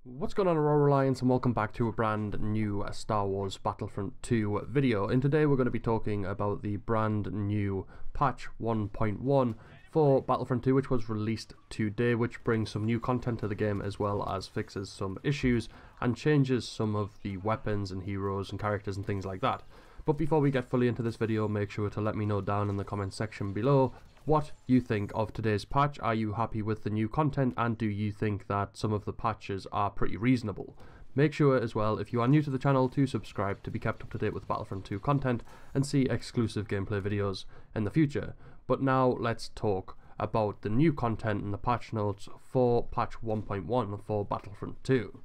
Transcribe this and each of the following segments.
What's going on, Aurora Alliance, and welcome back to a brand new Star Wars Battlefront 2 video. And today we're going to be talking about the brand new patch 1.1 for Battlefront 2, which was released today, which brings some new content to the game as well as fixes some issues and changes some of the weapons and heroes and characters and things like that. But before we get fully into this video, make sure to let me know down in the comment section below what you think of today's patch. Are you happy with the new content, and do you think that some of the patches are pretty reasonable? Make sure as well, if you are new to the channel, to subscribe to be kept up to date with Battlefront 2 content and see exclusive gameplay videos in the future. But now let's talk about the new content and the patch notes for patch 1.1 for Battlefront 2.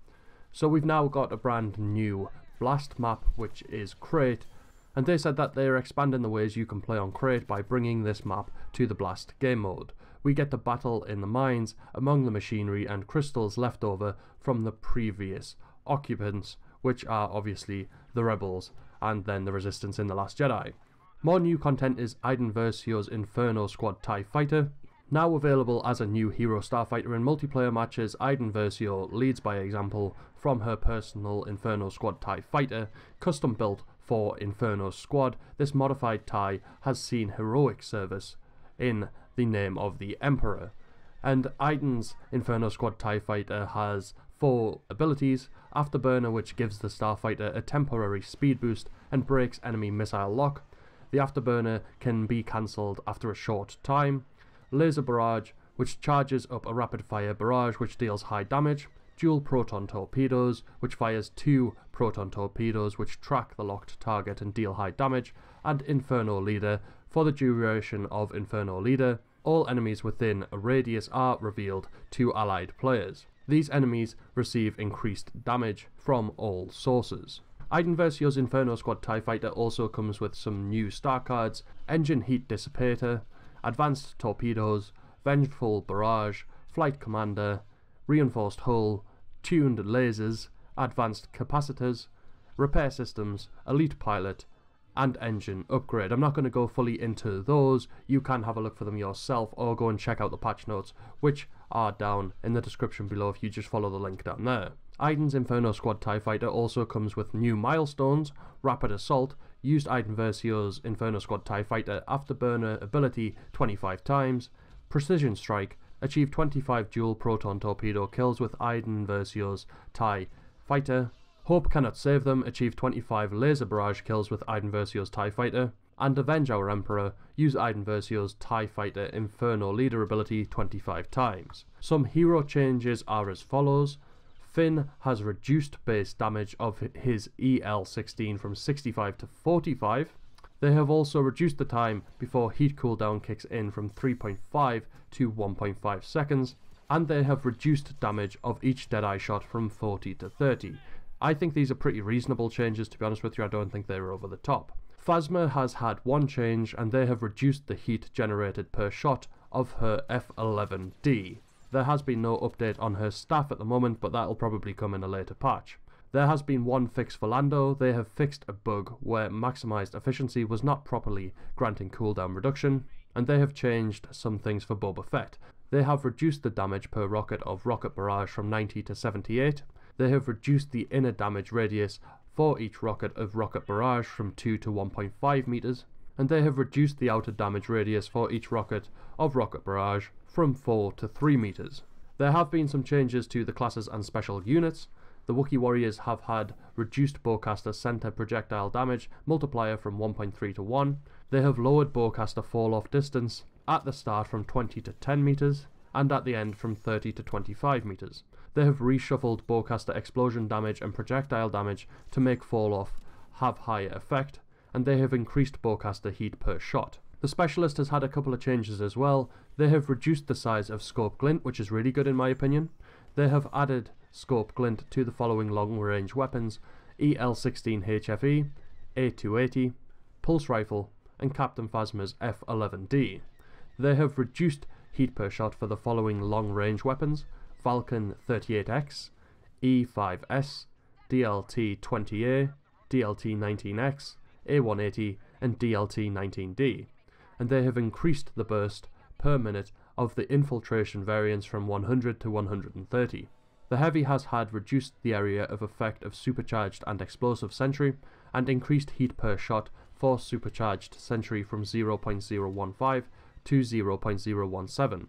So we've now got a brand new blast map, which is Crait, and they said that they're expanding the ways you can play on Crait by bringing this map to the Blast game mode. We get to battle in the mines among the machinery and crystals left over from the previous occupants, which are obviously the Rebels and then the Resistance in The Last Jedi. More new content is Iden Versios Inferno Squad TIE Fighter. Now available as a new hero starfighter in multiplayer matches, Iden Versio leads by example from her personal Inferno Squad TIE Fighter, custom built for Inferno Squad. This modified TIE has seen heroic service in the name of the Emperor. And Iden's Inferno Squad TIE Fighter has 4 abilities: Afterburner, which gives the starfighter a temporary speed boost and breaks enemy missile lock. The Afterburner can be cancelled after a short time. Laser Barrage, which charges up a rapid fire barrage which deals high damage. Dual Proton Torpedoes, which fires 2 proton torpedoes which track the locked target and deal high damage. And Inferno Leader. For the duration of Inferno Leader, all enemies within a radius are revealed to allied players. These enemies receive increased damage from all sources. Iden Versio's Inferno Squad TIE Fighter also comes with some new star cards: Engine Heat Dissipator, Advanced Torpedoes, Vengeful Barrage, Flight Commander, Reinforced Hull, Tuned Lasers, Advanced Capacitors, Repair Systems, Elite Pilot, and Engine Upgrade. I'm not going to go fully into those. You can have a look for them yourself or go and check out the patch notes, which are down in the description below if you just follow the link down there. Iden's Inferno Squad TIE Fighter also comes with new milestones: Rapid Assault, used Iden Versio's Inferno Squad TIE Fighter Afterburner ability 25 times. Precision Strike, achieve 25 dual proton torpedo kills with Iden Versio's TIE Fighter. Hope Cannot Save Them, achieve 25 laser barrage kills with Iden Versio's TIE Fighter. And Avenge Our Emperor, use Iden Versio's TIE Fighter Inferno Leader ability 25 times. Some hero changes are as follows: Finn has reduced base damage of his EL-16 from 65 to 45. They have also reduced the time before heat cooldown kicks in from 3.5 to 1.5 seconds, and they have reduced damage of each Deadeye shot from 40 to 30. I think these are pretty reasonable changes, to be honest with you. I don't think they're over the top. Phasma has had one change, and they have reduced the heat generated per shot of her F-11D. There has been no update on her staff at the moment, but that will probably come in a later patch. There has been one fix for Lando. They have fixed a bug where maximized efficiency was not properly granting cooldown reduction, and they have changed some things for Boba Fett. They have reduced the damage per rocket of Rocket Barrage from 90 to 78. They have reduced the inner damage radius for each rocket of Rocket Barrage from 2 to 1.5 meters, and they have reduced the outer damage radius for each rocket of Rocket Barrage from 4 to 3 meters. There have been some changes to the classes and special units. The Wookiee Warriors have had reduced Bowcaster center projectile damage multiplier from 1.3 to 1. They have lowered Bowcaster fall-off distance at the start from 20 to 10 meters, and at the end from 30 to 25 meters. They have reshuffled Bowcaster explosion damage and projectile damage to make fall-off have higher effect, and they have increased Bowcaster heat per shot. The Specialist has had a couple of changes as well. They have reduced the size of Scope Glint, which is really good in my opinion. They have added Scope Glint to the following long-range weapons: EL-16 HFE, A280, Pulse Rifle, and Captain Phasma's F-11D. They have reduced heat per shot for the following long-range weapons: Falcon 38X, E5S, DLT-20A, DLT-19X, A180, and DLT-19D. And they have increased the burst per minute of the infiltration variance from 100 to 130. The Heavy has had reduced the area of effect of supercharged and explosive sentry, and increased heat per shot for supercharged sentry from 0.015 to 0.017.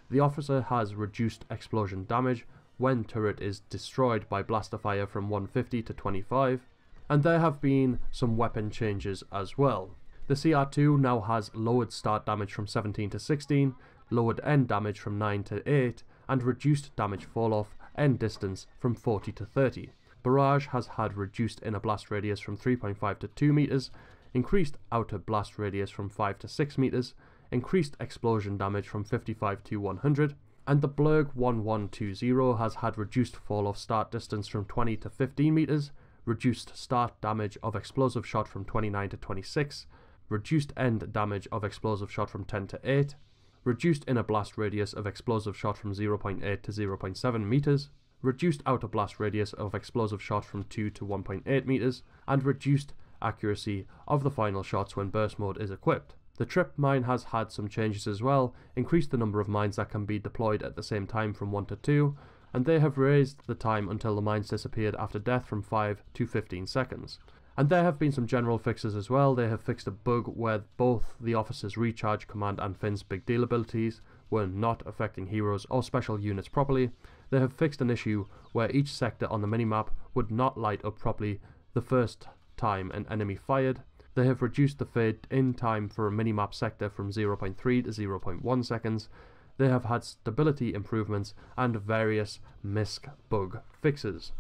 The Officer has reduced explosion damage when turret is destroyed by blaster fire from 150 to 25, and there have been some weapon changes as well. The CR2 now has lowered start damage from 17 to 16, lowered end damage from 9 to 8, and reduced damage fall off end distance from 40 to 30. Barrage has had reduced inner blast radius from 3.5 to 2 meters, increased outer blast radius from 5 to 6 meters, increased explosion damage from 55 to 100, and the Blurg 1120 has had reduced fall off start distance from 20 to 15 meters, reduced start damage of explosive shot from 29 to 26, reduced end damage of explosive shot from 10 to 8, reduced inner blast radius of explosive shot from 0.8 to 0.7 meters, reduced outer blast radius of explosive shot from 2 to 1.8 meters, and reduced accuracy of the final shots when burst mode is equipped. The trip mine has had some changes as well, increased the number of mines that can be deployed at the same time from 1 to 2, and they have raised the time until the mines disappeared after death from 5 to 15 seconds. And there have been some general fixes as well. They have fixed a bug where both the Officer's recharge command and Finn's big deal abilities were not affecting heroes or special units properly. They have fixed an issue where each sector on the minimap would not light up properly the first time an enemy fired. They have reduced the fade in time for a minimap sector from 0.3 to 0.1 seconds. They have had stability improvements and various MISC bug fixes.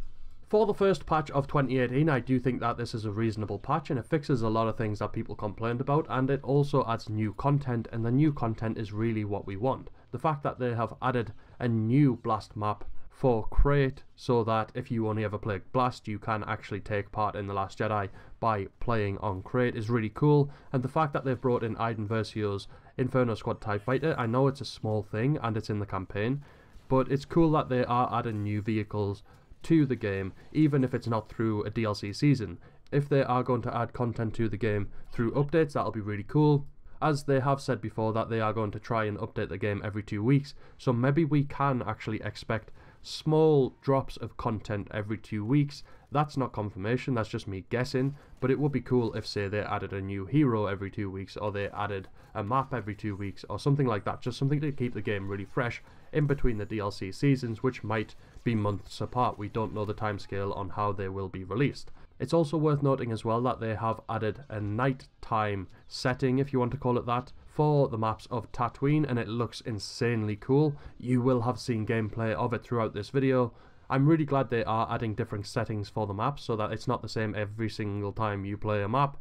For the first patch of 2018, I do think that this is a reasonable patch, and it fixes a lot of things that people complained about, and it also adds new content, and the new content is really what we want. The fact that they have added a new blast map for Crait, so that if you only ever play Blast, you can actually take part in The Last Jedi by playing on Crait is really cool, and the fact that they've brought in Iden Versios Inferno Squad TIE Fighter, I know it's a small thing and it's in the campaign, but it's cool that they are adding new vehicles to the game, even if it's not through a DLC season. If they are going to add content to the game through updates, that'll be really cool, as they have said before that they are going to try and update the game every 2 weeks, so maybe we can actually expect small drops of content every 2 weeks. That's not confirmation, that's just me guessing, but it would be cool if, say, they added a new hero every 2 weeks, or they added a map every 2 weeks, or something like that, just something to keep the game really fresh in between the DLC seasons, which might be months apart. We don't know the timescale on how they will be released. It's also worth noting as well that they have added a nighttime setting, if you want to call it that, for the maps of Tatooine, and it looks insanely cool. You will have seen gameplay of it throughout this video. I'm really glad they are adding different settings for the maps so that it's not the same every single time you play a map.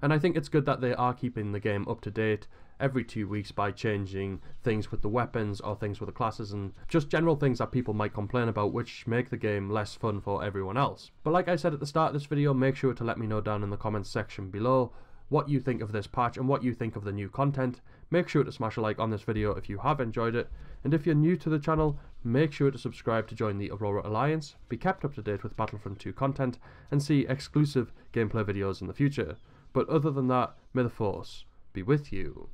And I think it's good that they are keeping the game up to date every 2 weeks by changing things with the weapons or things with the classes and just general things that people might complain about, which make the game less fun for everyone else. But like I said at the start of this video, make sure to let me know down in the comments section below what you think of this patch and what you think of the new content. Make sure to smash a like on this video if you have enjoyed it, and if you're new to the channel, make sure to subscribe to join the Aurora Alliance, be kept up to date with Battlefront 2 content, and see exclusive gameplay videos in the future. But other than that, may the Force be with you.